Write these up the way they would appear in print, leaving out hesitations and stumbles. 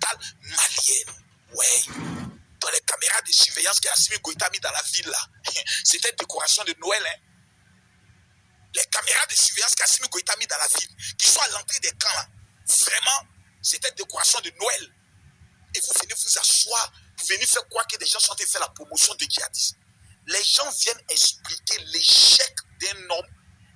capitale malienne. Ouais. Dans les caméras de surveillance qu'Assimi Goïta a mis dans la ville là, c'était une décoration de Noël. Hein. Les caméras de surveillance qu'Assimi Goïta a mis dans la ville, qui sont à l'entrée des camps là, vraiment, c'était une décoration de Noël. Et vous venez vous asseoir, vous venez faire croire que des gens sont en train de faire la promotion de djihadistes. Les gens viennent expliquer l'échec d'un homme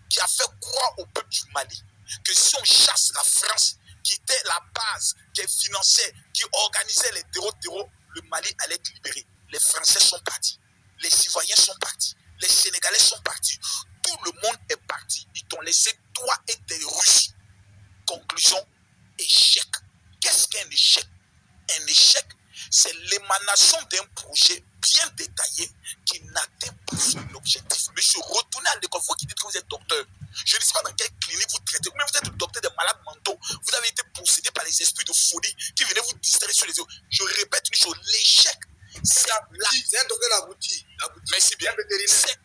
qui a fait croire au peuple du Mali que si on chasse la France, qui était la base, qui finançait, qui organisait les terreaux, le Mali allait être libéré. Les Français sont partis, les Ivoiriens sont partis, les Sénégalais sont partis, tout le monde est parti. Ils t'ont laissé toi et tes Russes. Conclusion, échec. Qu'est-ce qu'un échec? Un échec, c'est l'émanation d'un projet bien détaillé qui n'atteint pas son objectif. Monsieur, retournez à l'école, vous qui dites que vous êtes docteur. Je ne sais pas dans quelle clinique vous traitez, mais vous êtes le docteur des malades mentaux. Vous avez été possédé par les esprits de folie qui venaient vous distraire sur les yeux. Je répète une chose, l'échec, c'est un docteur abouti. Merci bien. C'est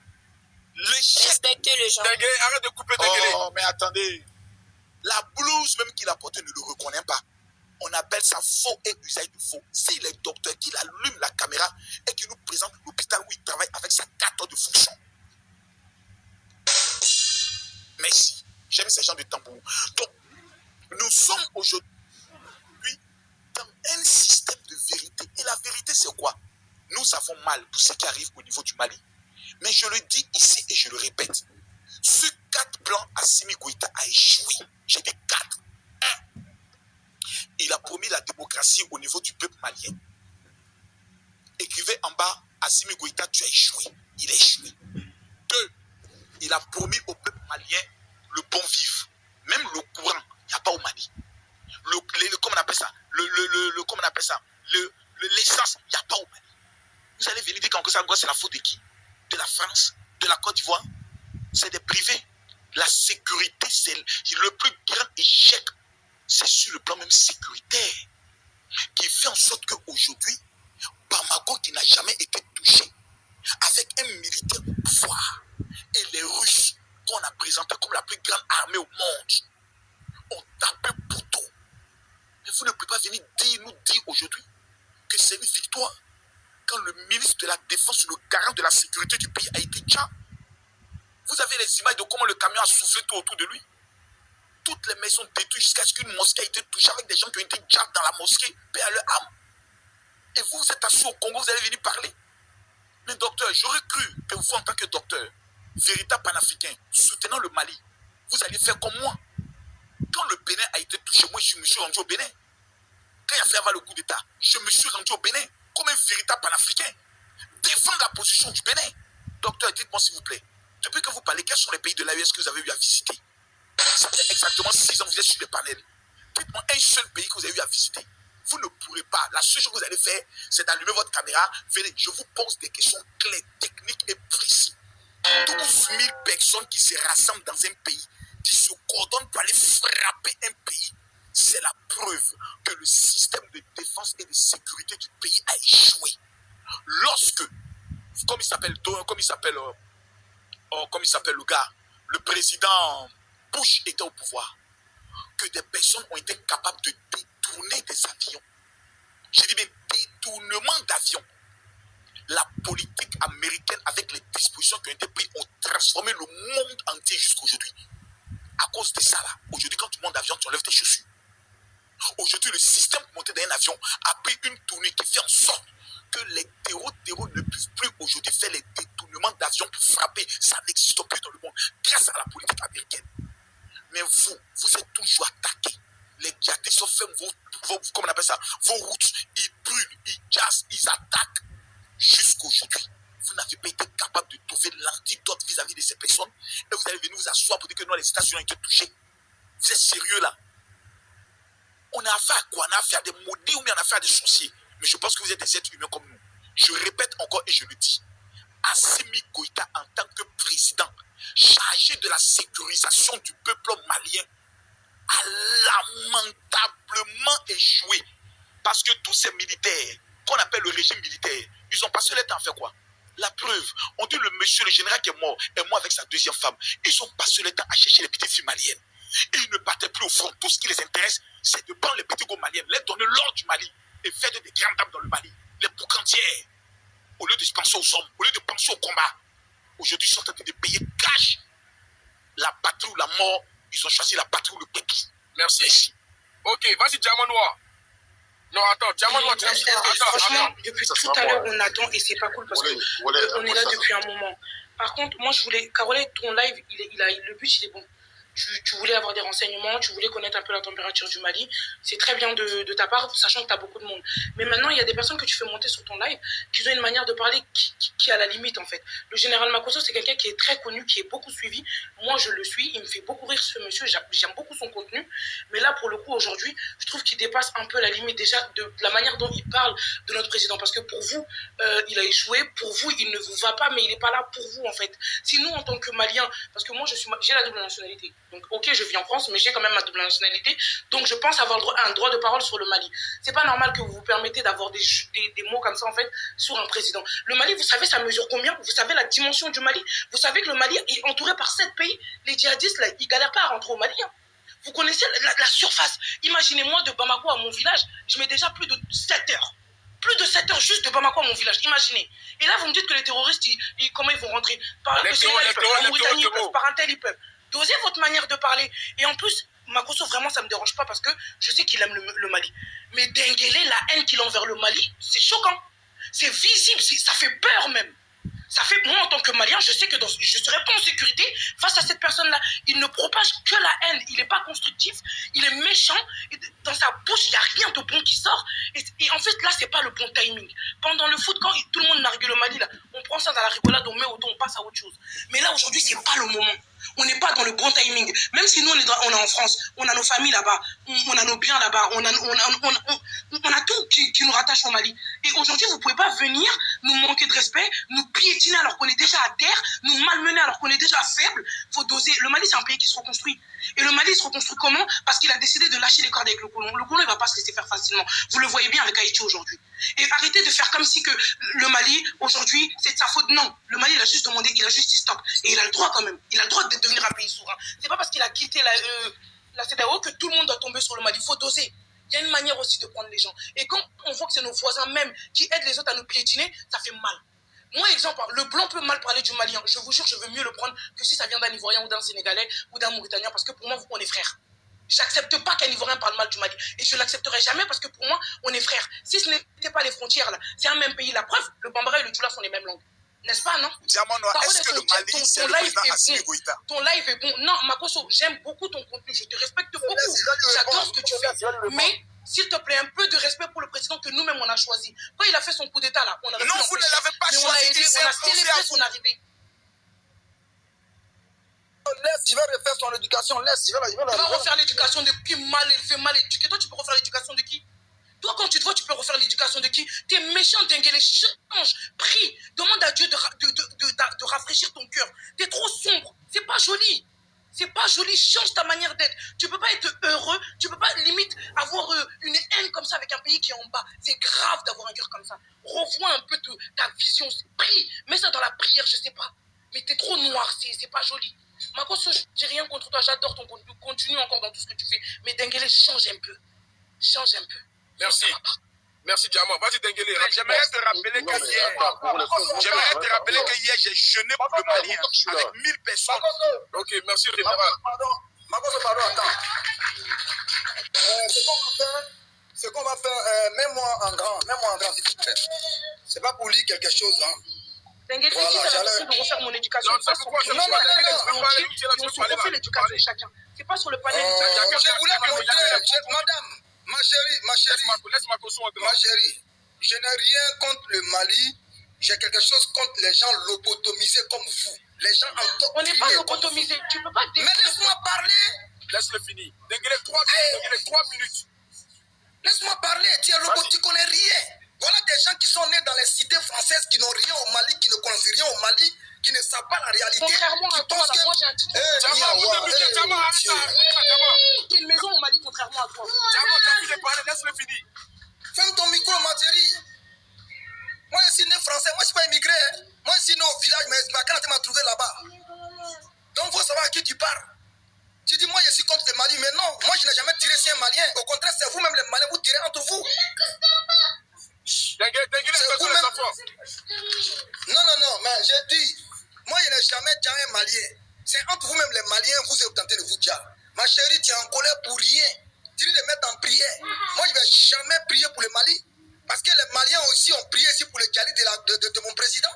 l'échec. Respectez les gens. Arrête de couper Déguélé. Oh, mais attendez. La blouse même qu'il a portée ne le reconnaît pas. On appelle ça faux et usage de faux. S'il est docteur, qu'il allume la caméra et qu'il nous présente l'hôpital où il travaille avec sa carte de fonction. Merci. J'aime ces gens de tambour. Donc, nous sommes aujourd'hui dans un système de vérité. Et la vérité, c'est quoi? Nous avons mal pour ce qui arrive au niveau du Mali. Mais je le dis ici et je le répète. Sur 4 plans, Assimi Goïta a échoué. J'ai dit 4. 1. Il a promis la démocratie au niveau du peuple malien. Écrivez en bas, Assimi Goïta, tu as échoué. Il a échoué. 2. Il a promis au peuple malien le bon vivre. Même le courant, il n'y a pas au Mali. Comment on appelle ça? Comment on appelle ça? L'essence, il n'y a pas au Mali. Vous allez venir dire qu'en ça, c'est la faute de qui? De la France? De la Côte d'Ivoire? C'est des privés. La sécurité, c'est le plus grand échec. C'est sur le plan même sécuritaire qui fait en sorte qu'aujourd'hui, Bamako, qui n'a jamais été touché, avec un militaire au pouvoir, et les Russes, qu'on a présenté comme la plus grande armée au monde, ont tapé pour tout. Mais vous ne pouvez pas venir nous dire aujourd'hui que c'est une victoire quand le ministre de la Défense, le garant de la sécurité du pays, a été déjà. Vous avez les images de comment le camion a soufflé tout autour de lui. Toutes les maisons détruites jusqu'à ce qu'une mosquée ait été touchée avec des gens qui ont été déjà dans la mosquée, paix à leur âme. Et vous êtes assis au Congo, vous allez venir parler. Mais docteur, j'aurais cru que vous, en tant que docteur, véritable panafricain, soutenant le Mali, vous alliez faire comme moi. Quand le Bénin a été touché, moi je me suis rendu au Bénin. Quand il a fait avoir le coup d'État, je me suis rendu au Bénin comme un véritable panafricain. Défendre la position du Bénin. Docteur, dites-moi s'il vous plaît, depuis que vous parlez, quels sont les pays de l'AES que vous avez eu à visiter? Ça fait exactement 6 ans que vous êtes sur le panel. Dites-moi un seul pays que vous avez eu à visiter. Vous ne pourrez pas. La seule chose que vous allez faire, c'est d'allumer votre caméra. Venez, je vous pose des questions claires, techniques et précises. 12 000 personnes qui se rassemblent dans un pays, qui se coordonnent pour aller frapper un pays, c'est la preuve que le système de défense et de sécurité du pays a échoué. Lorsque, comme il s'appelle le gars, le président Bush était au pouvoir, que des personnes ont été capables de détourner des avions. Je dis bien détournement d'avions. La politique américaine, avec les dispositions qui ont été prises, ont transformé le monde entier jusqu'à aujourd'hui. À cause de ça, là, aujourd'hui, quand tu montes d'avion, tu enlèves tes chaussures. Aujourd'hui, le système pour monter dans un avion a pris une tournée qui fait en sorte que les terroristes ne puissent plus aujourd'hui faire les détournements d'avions pour frapper. Ça n'existe plus dans le monde, grâce à la politique américaine. Mais vous êtes toujours attaqués. Les djihadistes ont fait comment on appelle ça, vos routes, ils brûlent, ils chassent, ils attaquent. Jusqu'aujourd'hui, vous n'avez pas été capable de trouver l'antidote vis-à-vis de ces personnes. Et vous allez venir vous asseoir pour dire que non, les États-Unis ont été touchés. Vous êtes sérieux là? On a affaire à quoi? On a affaire à des maudits ou bien on a affaire à des sorciers? Mais je pense que vous êtes des êtres humains comme nous. Je répète encore et je le dis. Assimi Goïta, en tant que président, chargé de la sécurisation du peuple malien, a lamentablement échoué. Parce que tous ces militaires, qu'on appelle le régime militaire, ils ont passé le temps à faire quoi? La preuve, on dit le monsieur, le général qui est mort avec sa deuxième femme. Ils ont passé le temps à chercher les petites filles maliennes. Et ils ne partaient plus au front. Tout ce qui les intéresse, c'est de prendre les petits gars maliens, leur donner l'ordre du Mali et faire des grandes dames dans le Mali. Les boucantières, au lieu de se penser aux hommes, au lieu de penser au combat, aujourd'hui, ils sont en train de payer cash la patrie ou la mort. Ils ont choisi la patrie ou le peuple. Merci. Ok, vas-y, Diamant Noir. Non, attends, Diamant Noir, franchement, depuis tout à l'heure, on attend et c'est pas cool parce qu'on est là depuis un moment. Par contre, moi, je voulais... Caroline, ton live, le but, il est bon. Tu voulais avoir des renseignements, tu voulais connaître un peu la température du Mali. C'est très bien de ta part, sachant que tu as beaucoup de monde. Mais maintenant, il y a des personnes que tu fais monter sur ton live qui ont une manière de parler qui est à la limite, en fait. Le général Makosso, c'est quelqu'un qui est très connu, qui est beaucoup suivi. Moi, je le suis. Il me fait beaucoup rire, ce monsieur. J'aime beaucoup son contenu. Mais là, pour le coup, aujourd'hui, je trouve qu'il dépasse un peu la limite déjà de la manière dont il parle de notre président. Parce que pour vous, il a échoué. Pour vous, il ne vous va pas, mais il n'est pas là pour vous, en fait. Si nous, en tant que Maliens, parce que moi, j'ai la double nationalité. Donc, ok, je vis en France, mais j'ai quand même ma double nationalité. Donc, je pense avoir un droit de parole sur le Mali. C'est pas normal que vous vous permettez d'avoir des mots comme ça, en fait, sur un président. Le Mali, vous savez, ça mesure combien? Vous savez la dimension du Mali? Vous savez que le Mali est entouré par 7 pays. Les djihadistes, là, ils galèrent pas à rentrer au Mali. Hein. Vous connaissez la surface. Imaginez-moi, de Bamako à mon village, je mets déjà plus de 7 heures. Plus de 7 heures juste de Bamako à mon village, imaginez. Et là, vous me dites que les terroristes, comment ils vont rentrer? Par le Sénégal, ils peuvent, par Mauritanie, ils peuvent, par un tel, ils peuvent. Dosez votre manière de parler. Et en plus, Makosso, vraiment, ça ne me dérange pas parce que je sais qu'il aime le Mali. Mais Dengele, la haine qu'il a envers le Mali, c'est choquant. C'est visible, ça fait peur même. Ça fait, moi, en tant que Malien, je sais que je ne serai pas en sécurité face à cette personne-là. Il ne propage que la haine. Il n'est pas constructif. Il est méchant. Et dans sa bouche, il n'y a rien de bon qui sort. Et en fait, là, ce n'est pas le bon timing. Pendant le foot, quand tout le monde nargue le Mali, là, on prend ça dans la rigolade, on met au dos, on passe à autre chose. Mais là, aujourd'hui, ce n'est pas le moment. On n'est pas dans le bon timing. Même si nous, on est en France, on a nos familles là-bas, on a nos biens là-bas, on a tout qui nous rattache au Mali. Et aujourd'hui, vous ne pouvez pas venir nous manquer de respect, nous piétiner alors qu'on est déjà à terre, nous malmener alors qu'on est déjà faible. Il faut doser. Le Mali, c'est un pays qui se reconstruit. Et le Mali se reconstruit comment? Parce qu'il a décidé de lâcher les cordes avec le colon. Le colon, il ne va pas se laisser faire facilement. Vous le voyez bien avec Haïti aujourd'hui. Et arrêtez de faire comme si que le Mali, aujourd'hui, c'est de sa faute. Non. Le Mali, il a juste demandé, il a juste dit stop. Et il a le droit quand même. Il a le droit de devenir un pays souverain. C'est pas parce qu'il a quitté la CEDEAO que tout le monde doit tomber sur le Mali. Il faut doser. Il y a une manière aussi de prendre les gens. Et quand on voit que c'est nos voisins même qui aident les autres à nous piétiner, ça fait mal. Moi, exemple, le blanc peut mal parler du Malien. Je vous jure, je veux mieux le prendre que si ça vient d'un Ivoirien ou d'un Sénégalais ou d'un Mauritanien, parce que pour moi, on est frères. J'accepte pas qu'un Ivoirien parle mal du Mali. Et je l'accepterai jamais parce que pour moi, on est frères. Si ce n'était pas les frontières, là, c'est un même pays. La preuve, le Bambara et le Djoula sont les mêmes langues. N'est-ce pas, non? Diamant Noir, est-ce que le Mali, c'est le président Assimi Goïta? Ton live est bon. Non, Makosso, j'aime beaucoup ton contenu. Je te respecte beaucoup. J'adore ce que tu fais. Mais, s'il te plaît, un peu de respect pour le président que nous-mêmes, on a choisi. Quand il a fait son coup d'État, là, on a... Non, vous ne l'avez pas choisi. On a célébré son arrivée. Laisse, je vais refaire son éducation. Laisse, je vais la Tu vas refaire l'éducation de qui? Mal élevé, mal éduqué. Toi, tu peux refaire l'éducation de qui? Toi, quand tu te vois, tu peux refaire l'éducation de qui? T'es méchant, Dengele, change, prie, demande à Dieu de rafraîchir ton cœur. T'es trop sombre, c'est pas joli. C'est pas joli, change ta manière d'être. Tu peux pas être heureux, tu peux pas limite avoir une haine comme ça avec un pays qui est en bas. C'est grave d'avoir un cœur comme ça. Revois un peu ta vision, prie, mets ça dans la prière, je sais pas. Mais t'es trop noir, c'est pas joli. Makosso, j'ai rien contre toi, j'adore ton contenu, continue encore dans tout ce que tu fais. Mais Dengele, change un peu. Change un peu. Merci. Merci, Diamant. Vas-y, Dengele. J'aimerais te rappeler que hier, j'ai jeûné pour le Mali avec 1000 personnes. Ok, merci, général. Makosso, pardon, attends. Ce qu'on va faire, mets-moi en grand, s'il te plaît. C'est pas pour lire quelque chose, hein. Dengele, si c'est l'impression de refaire mon éducation, non, on se refait l'éducation de chacun. C'est pas sur le panel. Je voulais me montrer, madame. Ma chérie, je n'ai rien contre le Mali. J'ai quelque chose contre les gens lobotomisés comme vous. Les gens on n'est pas lobotomisés. Tu peux pas... Mais laisse-moi parler. Laisse-le finir. Dengele, 3 minutes. Laisse-moi parler. Tu es lobotomisé, tu connais rien. Voilà des gens qui sont nés dans les cités françaises, qui n'ont rien au Mali, qui ne connaissent rien au Mali, qui ne savent pas la réalité. Contrairement à toi, moi j'ai un truc. J'ai une maison au Mali, contrairement à toi. Diamant, tu as pu parler, laisse-le finir. Ferme ton micro, ma chérie. Moi, je suis né français, moi je ne suis pas immigré. Moi, je suis né au village, mais ma carte m'a trouvé là-bas. Donc, il faut savoir à qui tu parles. Tu dis, moi, je suis contre le Mali, mais non, moi, je n'ai jamais tiré sur un Malien. Au contraire, c'est vous-même, les Maliens, vous tirez entre vous. Non, mais j'ai dit, moi je n'ai jamais dit un Malien. C'est entre vous-même les Maliens, vous êtes tentés de vous dire. Ma chérie, tu es en colère pour rien. Tu dis de mettre en prière. Moi je ne vais jamais prier pour le Mali. Parce que les Maliens aussi ont prié ici pour le Djali de mon président.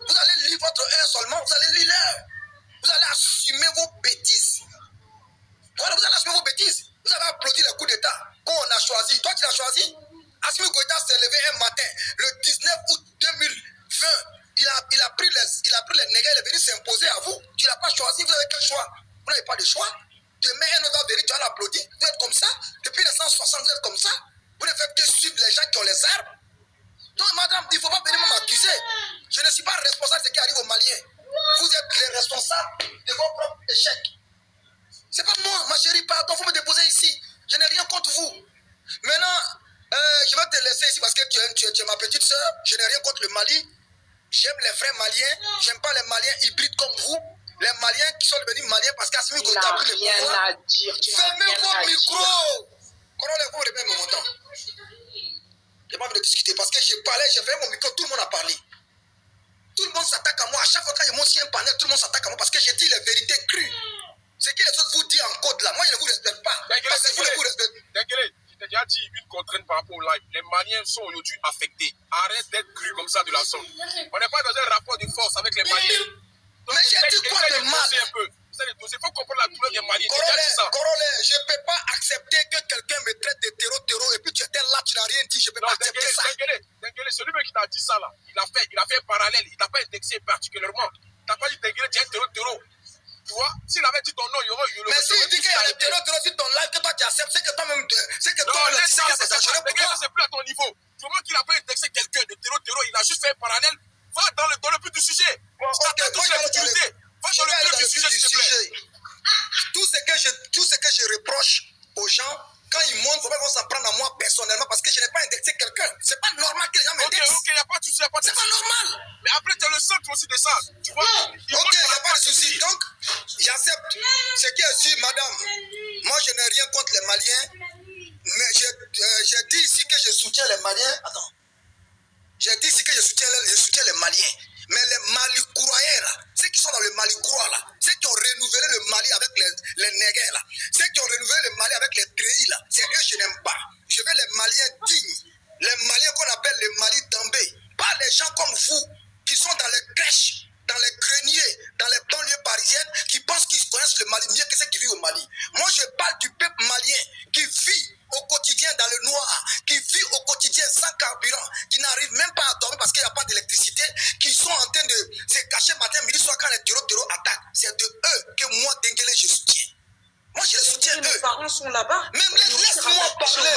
Vous allez lire votre heure seulement, vous allez lire l'heure. Vous allez assumer vos bêtises. Voilà, vous allez assumer vos bêtises. Vous avez applaudi le coup d'État qu'on a choisi. Toi, tu l'as choisi. Assimi Goïta s'est levé un matin, le 19 août 2020. Il a pris les nègres, il est venu s'imposer à vous. Tu ne l'as pas choisi, vous avez quel choix? Vous n'avez pas de choix. Demain, un autre va venir, tu vas l'applaudir. Vous êtes comme ça. Depuis les 160, vous êtes comme ça. Vous ne faites que suivre les gens qui ont les armes. Donc, madame, il ne faut pas venir m'accuser. Je ne suis pas responsable de ce qui arrive aux Maliens. Vous êtes les responsables de vos propres échecs. C'est pas moi, ma chérie, pardon, il faut me déposer ici. Je n'ai rien contre vous. Maintenant, je vais te laisser ici parce que tu es ma petite soeur. Je n'ai rien contre le Mali. J'aime les frères maliens. J'aime pas les Maliens hybrides comme vous. Les Maliens qui sont devenus Maliens parce qu'Assimi Goïta a pris le pouvoir. Rien à dire. Fermez vos micros. Comment les vous répétez mon temps? Je n'ai pas envie de discuter parce que j'ai parlé, j'ai fait mon micro, tout le monde a parlé. Tout le monde s'attaque à moi. À chaque fois qu'il y a mon chien panel, tout le monde s'attaque à moi parce que j'ai dit les vérités crues. Ce que les autres vous disent en code là, moi je ne vous respecte pas. Parce que vous ne vous respectez pas. Je t'ai déjà dit une contrainte par rapport au live. Les Maliens sont aujourd'hui affectés. Arrête d'être cru comme ça de la sorte. On n'est pas dans un rapport de force avec les Maliens. Mais j'ai dit quoi de mal? Il faut comprendre la douleur des Maliens. Corollaire, je ne peux pas accepter que quelqu'un me traite de terreau et puis tu étais là, tu n'as rien dit, je ne peux pas accepter ça. Dengele, celui qui t'a dit ça là, il a fait un parallèle, il t'a pas indexé particulièrement. Tu n'as pas dit Dengele, tu es un terreau. Tu vois, s'il avait dit ton nom, il y aurait eu le. Mais s'il dit qu'il y a des terreau sur ton live, que toi tu acceptes, c'est que toi-même, c'est que toi, c'est dangereux pour toi. C'est plus à ton niveau. Du moment qu'il n'a pas indexé quelqu'un de terreau, il a juste fait un parallèle. Va dans le but du sujet. Va dans le but du sujet, s'il te plaît. Tout ce que je reproche aux gens, quand ils montent, il ne faut pas qu'on s'en prenne à moi personnellement parce que je n'ai pas indexé quelqu'un. C'est pas normal que les gens m'indexent. Ok, il n'y a pas de souci, C'est pas normal. Mais après, tu es le centre aussi de ça. Tu vois? Ok, il n'y a pas de souci. Donc, j'accepte ce qui est sûr, madame. Moi, je n'ai rien contre les Maliens. Mais j'ai dit ici que je soutiens les Maliens. Attends. J'ai dit ici que je soutiens les Maliens. Mais les Malicroyens là, ceux qui sont dans le Malicroix là, ceux qui ont renouvelé le Mali avec les nègres là, ceux qui ont renouvelé le Mali avec les treillis là, c'est eux que je n'aime pas. Je veux les Maliens dignes, les Maliens qu'on appelle les Mali Dambé, pas les gens comme vous qui sont dans les crèches, dans les greniers, dans les banlieues parisiennes, qui pensent qu'ils connaissent le Mali mieux que ceux qui vivent au Mali. Moi je parle du peuple malien qui vit au quotidien dans le noir, qui vit au quotidien sans carburant, qui n'arrive même pas à dormir parce qu'il n'y a pas d'électricité, qui sont en train de se cacher matin, midi, soir quand les terreaux attaquent. C'est de eux que moi, Dengele, je soutiens. Moi, je les soutiens eux. Mes parents sont là-bas. Même laisse-moi parler.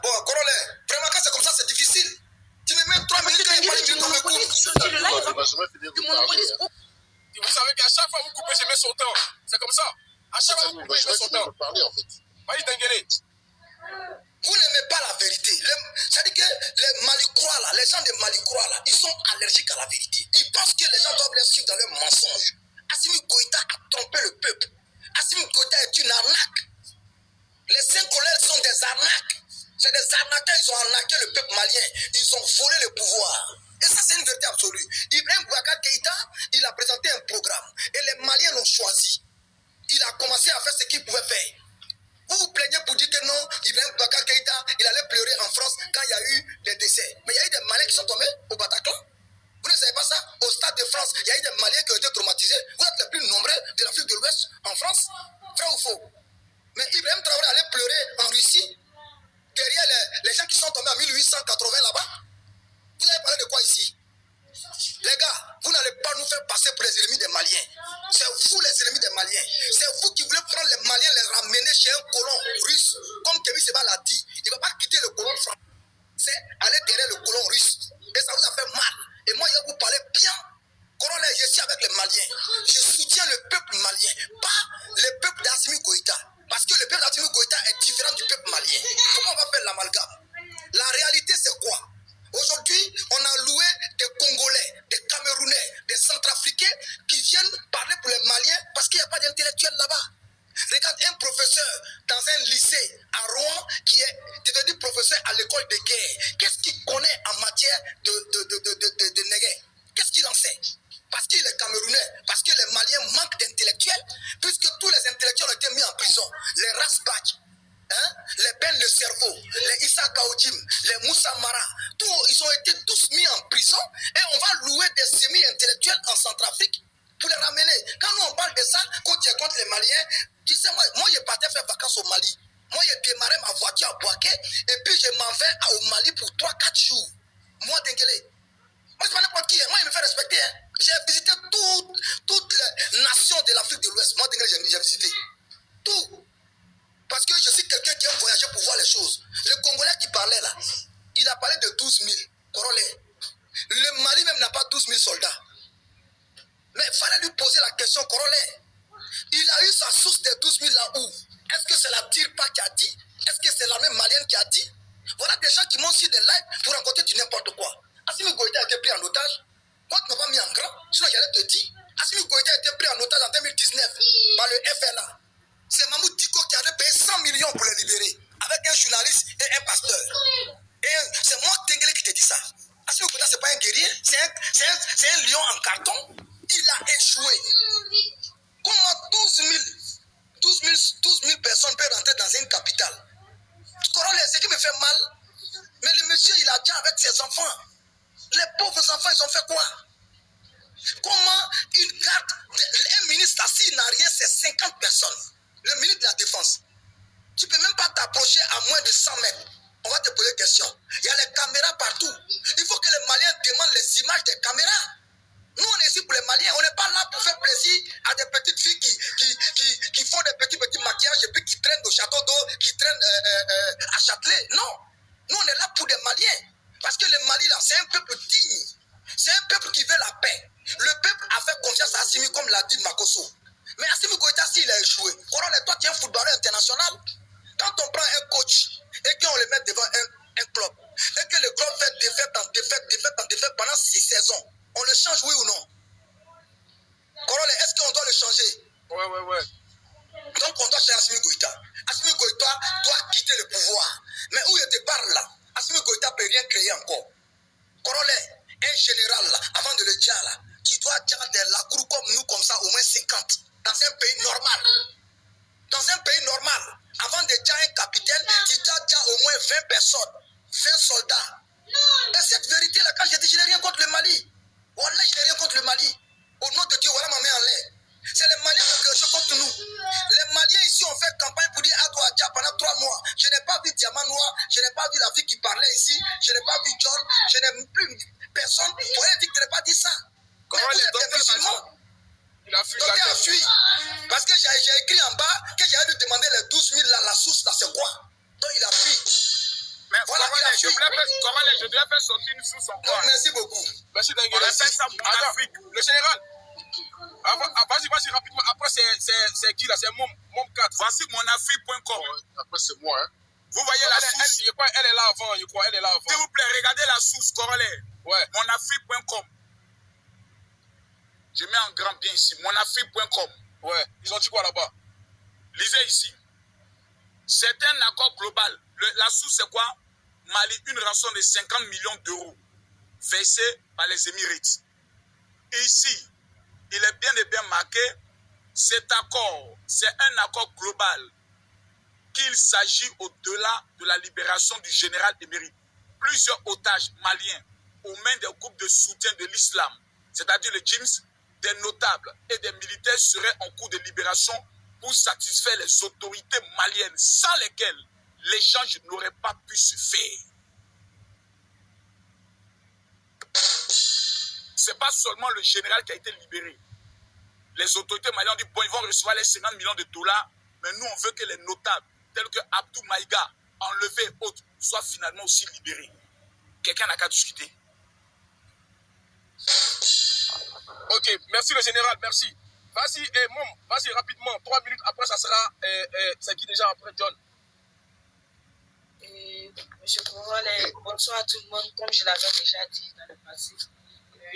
Bon, corollaire, vraiment quand c'est comme ça, c'est difficile. Tu me mets 3 minutes quand il parle, tu me coupes. Vous savez qu'à chaque fois que vous coupez, je mets son temps. C'est comme ça. À chaque fois que vous coupez, je mets son temps. Vas-y, Dengele. Vous n'aimez pas la vérité. C'est-à-dire que les Malicroix là, les gens de Malicroix là, ils sont allergiques à la vérité. Ils pensent que les gens doivent les suivre dans leurs mensonges. Assimi Goïta a trompé le peuple. Assimi Goïta est une arnaque. Les 5 colères sont des arnaques. C'est des arnaqueurs, ils ont arnaqué le peuple malien. Ils ont volé le pouvoir. Et ça, c'est une vérité absolue. Ibrahim Boubacar Keïta, il a présenté un programme. Et les Maliens l'ont choisi. Il a commencé à faire ce qu'il pouvait faire. Vous vous plaignez pour dire que non, Ibrahim Boubacar Keïta, il allait pleurer en France quand il y a eu des décès. Mais il y a eu des Maliens qui sont tombés au Bataclan. Vous ne savez pas ça? Au Stade de France, il y a eu des Maliens qui ont été traumatisés. Vous êtes les plus nombreux de l'Afrique de l'Ouest en France. Vrai ou faux? Mais Ibrahim Traoré allait pleurer en Russie derrière les gens qui sont tombés en 1880 là-bas. Vous avez parlé de quoi ici? Les gars, vous n'allez pas nous faire passer pour les ennemis des Maliens. C'est vous les ennemis des Maliens. C'est vous qui voulez prendre les Maliens, les ramener chez un colon russe. Comme Kémy Seba l'a dit, il ne va pas quitter le colon français. C'est aller derrière le colon russe. Et ça vous a fait mal. Et moi, je vais vous parler bien. Corollaire, je suis avec les Maliens. Je soutiens le peuple malien, pas le peuple d'Assimi Goïta. Parce que le peuple d'Assimi Goïta est différent du peuple malien. Comment on va faire l'amalgame? La réalité, c'est quoi? Aujourd'hui, on a loué des Congolais, des Camerounais, des Centrafricains qui viennent parler pour les Maliens parce qu'il n'y a pas d'intellectuels là-bas. Regarde un professeur dans un lycée à Rouen qui est devenu professeur professeur à l'école de guerre. Qu'est-ce qu'il connaît en matière de négué? Qu'est-ce qu'il en sait? Parce qu'il est camerounais, parce que les Maliens manquent d'intellectuels, puisque tous les intellectuels ont été mis en prison. Les Rasbach, hein, les Ben le cerveau, les Issa Kaoudim, les Moussa Mara, ils ont été tous mis en prison et on va louer des semi-intellectuels en Centrafrique pour les ramener. Quand nous on parle de ça, quand tu es contre les Maliens, tu sais, moi je partais faire vacances au Mali. Moi je démarrais ma voiture à Boaké et puis je m'en vais au Mali pour 3-4 jours. Moi Denguele. Moi, c'est pas n'importe qui. Moi, il me fait respecter. Hein. J'ai visité toutes les nations de l'Afrique de l'Ouest. Moi, j'ai visité. Tout. Parce que je suis quelqu'un qui aime voyager pour voir les choses. Le Congolais qui parlait là, il a parlé de 12 000 Corolais. Le Mali même n'a pas 12 000 soldats. Mais il fallait lui poser la question, Corolais. Il a eu sa source des 12 000 là où? Est-ce que c'est la TIRPA qui a dit? Est-ce que c'est l'armée malienne qui a dit? Voilà des gens qui m'ont sur des lives pour raconter du n'importe quoi. Assimi Goïta a été pris en otage. Moi, tu n'as pas mis en grand. Sinon, j'allais te dire. Assimi Goïta a été pris en otage en 2019 par le FLA. C'est Mahmoud Diko qui avait payé 100 millions pour le libérer. Avec un journaliste et un pasteur. Et c'est moi, Tenguele, qui te dit ça. Assimi Goïta, ce n'est pas un guerrier. C'est un lion en carton. Il a échoué. Comment 12 000 personnes peuvent rentrer dans une capitale? Corolé, ce qui me fait mal, mais le monsieur, il a déjà avec ses enfants. Les pauvres enfants, ils ont fait quoi? Comment une garde, un ministre assis n'a rien, c'est 50 personnes. Le ministre de la Défense. Tu ne peux même pas t'approcher à moins de 100 mètres. On va te poser des questions. Il y a les caméras partout. Il faut que les Maliens demandent les images des caméras. Nous, on est ici pour les Maliens. On n'est pas là pour faire plaisir à des petites filles qui font des petits maquillages et puis qui traînent au château d'eau, qui traînent à Châtelet. Non. Nous, on est là pour des Maliens. Parce que le Mali, là, c'est un peuple digne. C'est un peuple qui veut la paix. Le peuple a fait confiance à Assimi, comme l'a dit Makosso. Mais Assimi Goïta, s'il a échoué, toi, tu es un footballeur international. Quand on prend un coach et qu'on le met devant un club, et que le club fait défaite pendant 6 saisons, on le change, oui ou non? Corole, est-ce qu'on doit le changer? Ouais. Donc, on doit changer Assimi Goïta. Assimi Goïta doit quitter le pouvoir. Mais où il te parle là, Assimi Goïta ne peut rien créer encore. Corole, un général là, avant de le dire là, qui doit dire de la cour comme nous, comme ça, au moins 50, dans un pays normal. Dans un pays normal, avant de dire un capitaine, tu dois dire au moins 20 personnes, 20 soldats. Et cette vérité-là, quand je dis je n'ai rien contre le Mali, voilà, je n'ai rien contre le Mali. Au nom de Dieu, voilà ma main en l'air. C'est les Maliens qui ont quelque chose contre nous. Les Maliens ici ont fait campagne pour dire Ado Adja pendant 3 mois. Je n'ai pas vu Diamant Noir, je n'ai pas vu la fille qui parlait ici, je n'ai pas vu John, je n'ai plus personne. Vous voyez, dire que je n'ai pas dit ça. Mais vous êtes des musulmans. Il a fui. Docteur a fui. Parce que j'ai écrit en bas que j'allais lui demander les 12 000 là, la source là, c'est quoi? Donc il a fui. Mais voilà, je devais faire sortir une source encore. Merci beaucoup. Merci Denguele. On a fait ça pour l'Afrique. Le général. Vas-y rapidement. Après, c'est qui là? C'est Mom 4. Voici monafrique.com. Après, c'est moi. Hein. Vous voyez la source? Elle est là avant, je crois. Elle est là avant. S'il vous plaît, regardez la source, Corolais. Ouais. Monafrique.com. Je mets en grand bien ici. Monafrique.com. Ouais. Ils ont dit quoi là-bas? Lisez ici. C'est un accord global. La source, c'est quoi? Mali, une rançon de 50 millions d'euros versée par les Émirats. Ici, il est bien et bien marqué, cet accord, c'est un accord global, qu'il s'agit au-delà de la libération du général émérite. Plusieurs otages maliens aux mains des groupes de soutien de l'islam, c'est-à-dire les djinns, des notables et des militaires seraient en cours de libération pour satisfaire les autorités maliennes, sans lesquelles l'échange n'aurait pas pu se faire. Ce n'est pas seulement le général qui a été libéré. Les autorités maliennes ont dit, bon, ils vont recevoir les 50 millions de dollars, mais nous, on veut que les notables, tels que Abdou Maïga, enlevés et autres, soient finalement aussi libérés. Quelqu'un n'a qu'à discuter. Ok, merci le général, merci. Vas-y, Mom, vas-y rapidement, 3 minutes après, ça sera, c'est qui déjà après John? Monsieur Corolais, bonsoir à tout le monde, comme je l'avais déjà dit dans le passé.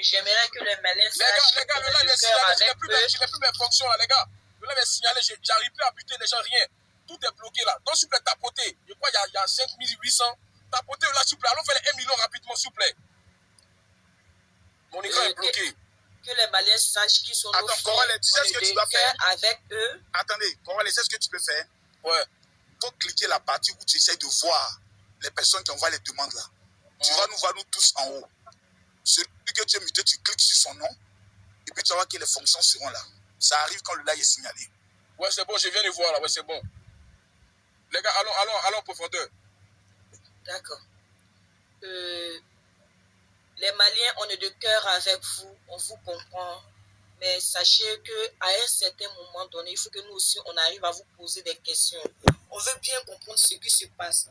J'aimerais que les Maliens sachent les gars, je n'ai plus mes fonctions là, les gars. Je l'avais signalé, j'arrive plus à buter les gens, rien. Tout est bloqué là. Donc, s'il vous plaît, tapoter. Je crois qu'il y a 5800 Tapotez là, s'il vous plaît. Allons faire les 1 million rapidement, s'il vous plaît. Mon écran est bloqué. Que les Maliens sachent qu'ils sont Attends, Corolé, tu sais ce que tu dois faire? Avec eux. Attendez, Corolé, c'est ce que tu peux faire? Ouais. Il faut cliquer la partie où tu essaies de voir les personnes qui envoient les demandes là. Tu vas nous voir nous tous en haut. Celui que tu es muté, tu cliques sur son nom et puis tu vas voir que les fonctions seront là. Ça arrive quand le live est signalé. Ouais, c'est bon, je viens de voir là. Ouais, c'est bon. Les gars, allons en profondeur. D'accord. Les Maliens, on est de cœur avec vous, on vous comprend. Mais sachez qu'à un certain moment donné, il faut que nous aussi, on arrive à vous poser des questions. On veut bien comprendre ce qui se passe.